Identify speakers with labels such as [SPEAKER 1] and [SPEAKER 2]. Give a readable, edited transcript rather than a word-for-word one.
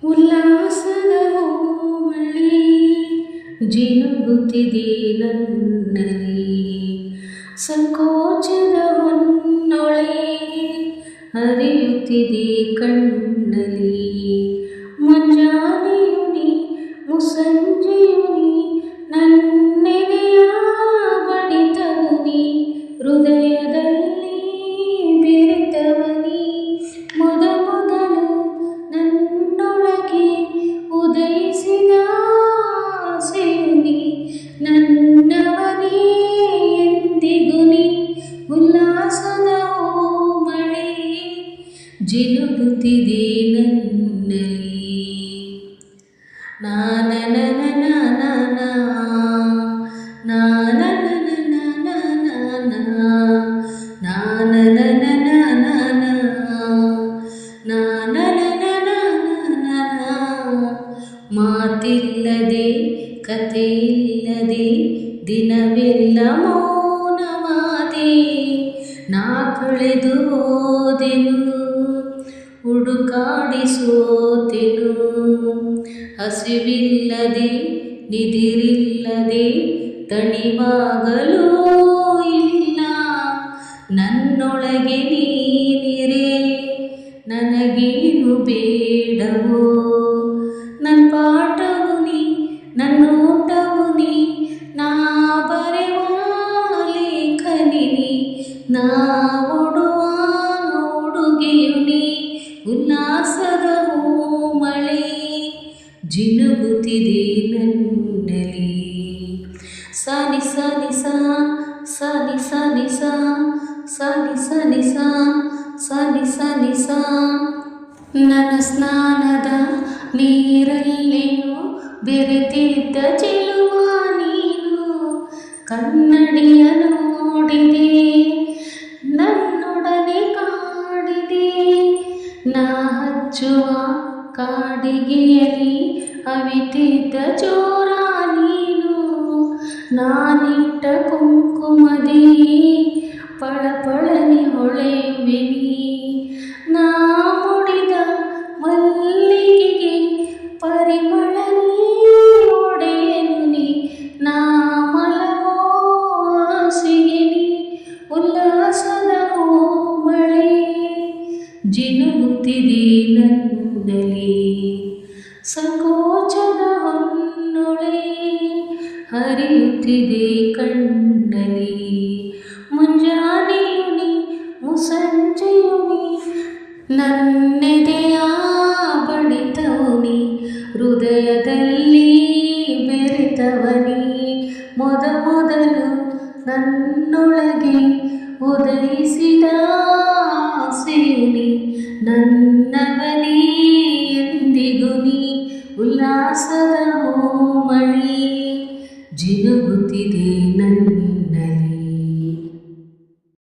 [SPEAKER 1] ಉಲ್ಲಾಸದ ಹೂಮಳೆ ಜಿನುಗುತ್ತಿದೆ ನನ್ನಲ್ಲಿ, ಸಂಕೋಚದ ಹೊನ್ನೊಳೆ ಹರಿಯುತ್ತಿದೆ ಕಣ್ಣಲ್ಲಿ. ಮುಂಜಾನೆಯು ನೀ ಮುಸ್ಸಂಜೆಯು ನೀ ನನ್ನೆದೆಯ ಬಡಿತವು ನೀ, ಹೃದಯದಲ್ಲಿ ಬೆರೆತವನಿ. ಮೊದಲು ನನ್ನೊಳಗೆ ಉದಯಿಸಿದ ಆಸೆಯು ನೀ, ನನ್ನವನೇ ಎಂದಿಗೂ ನೀ. ಉಲ್ಲಾಸದ ಹೂಮಳೆ ಜಿನುಗುತ್ತಿದೆ ನನ್ನಲ್ಲಿ. ಮಾತಿಲ್ಲದೆ ಕಥೆಯಿಲ್ಲದೆ ದಿನವೆಲ್ಲ ಮೌನವಾದೆ, ನಾ ಕಳೆದು ಹೋದೆನು ಹುಡುಕಾಡಿ ಸೋತೆನು. ಹಸಿವಿಲ್ಲದೆ ನಿದಿರಿಲ್ಲದೆ ತಣಿವಾಗಲೂ ಇಲ್ಲ, ನನ್ನೊಳಗೆ ನೀನಿರೆ ನನಗೇನು ಬೇಡವೋ. ನನ್ನ ಪಾಠವು ನೀ ನನ್ನೋಟವು ನೀ, ನಾ ಬರೆವ ಲೇಖನಿ ನೀ, ನಾ ಉಡುವ ಉಡುಗೆಯು ನೀ. ಉಲ್ಲಾಸದ ಹೂಮಳೆ ಜಿನುಗುತ್ತಿದೆ ನನ್ನಲ್ಲಿ. ಸಾನಿ ಸಾನಿ ಸಾ ಸಾನಿ ಸಾನಿ ಸಾ ಸಾನಿ ಸಾನಿ ಸಾ ಸಾನಿ ಸಾನಿ ಸಾ. ನನ್ನ ಸ್ನಾನದ ನೀರಲ್ಲಿಯೂ ಬೆರೆತಿದ್ದ ಚೆಲುವ ನೀನು, ಕನ್ನಡಿಯ ನೋಡಿದೆ ನನ್ನೊಡನೆ ಕಾಡಿದೆ. ನಾ ಹಚ್ಚುವ ಕಾಡಿಗೆಯಲ್ಲಿ ಅವಿತಿದ್ದ ಜೋರ ನೀನು, ನಾನಿಟ್ಟ ಕುಂಕುಮದಿ ಪಳಪಳನೆ ಹೊಳೆಯುವೆ ನೀ. ನಾ ಮುಡಿದ ಮಲ್ಲಿಗೆಗೆ ಪರಿಮಳ ನೀ ಒಡೆಯನು ನೀ, ನಾ ಮಲಗೋ ಹಾಸಿಗೆ ನೀ. ಉಲ್ಲಾಸದ ಹೂಮಳೆ ಜಿನುಗುತ್ತಿದೆ ನನ್ನಲ್ಲಿ, ಸಂಕೋಚದ ಹೊನ್ನೊಳೆ ಹರಿಯುತ್ತಿದೆ ಕಣ್ಣಲ್ಲಿ. ಮುಂಜಾನೆಯು ನೀ ಮುಸ್ಸಂಜೆಯು ನೀ ನನ್ನೆದೆಯ ಬಡಿತವು ನೀ, ಹೃದಯದಲ್ಲಿ ಬೆರೆತವನಿ. ಮೊದಲು ನನ್ನೊಳಗೆ ಉದಯಿಸಿದ ಆಸೆಯು ನೀ, ನನ್ನವನೇ